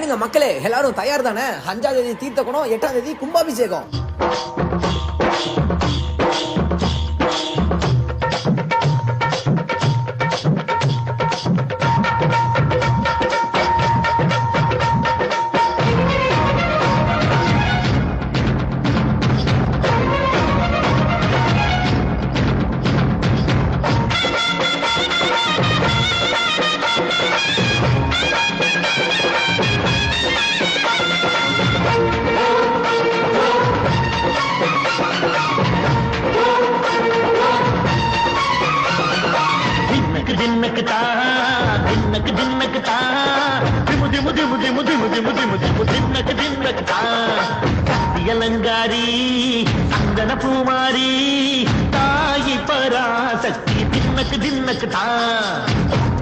ஏனுங்க மக்களே, எல்லாரும் தயார் தானே? 5ஆம் தேதி தீர்த்த குணம், 8ஆம் தேதி கும்பாபிஷேகம். அலங்காரி சந்தன பூமாரி தாயி பராசக்தி தின்னக்கு தின்னக்கு தான்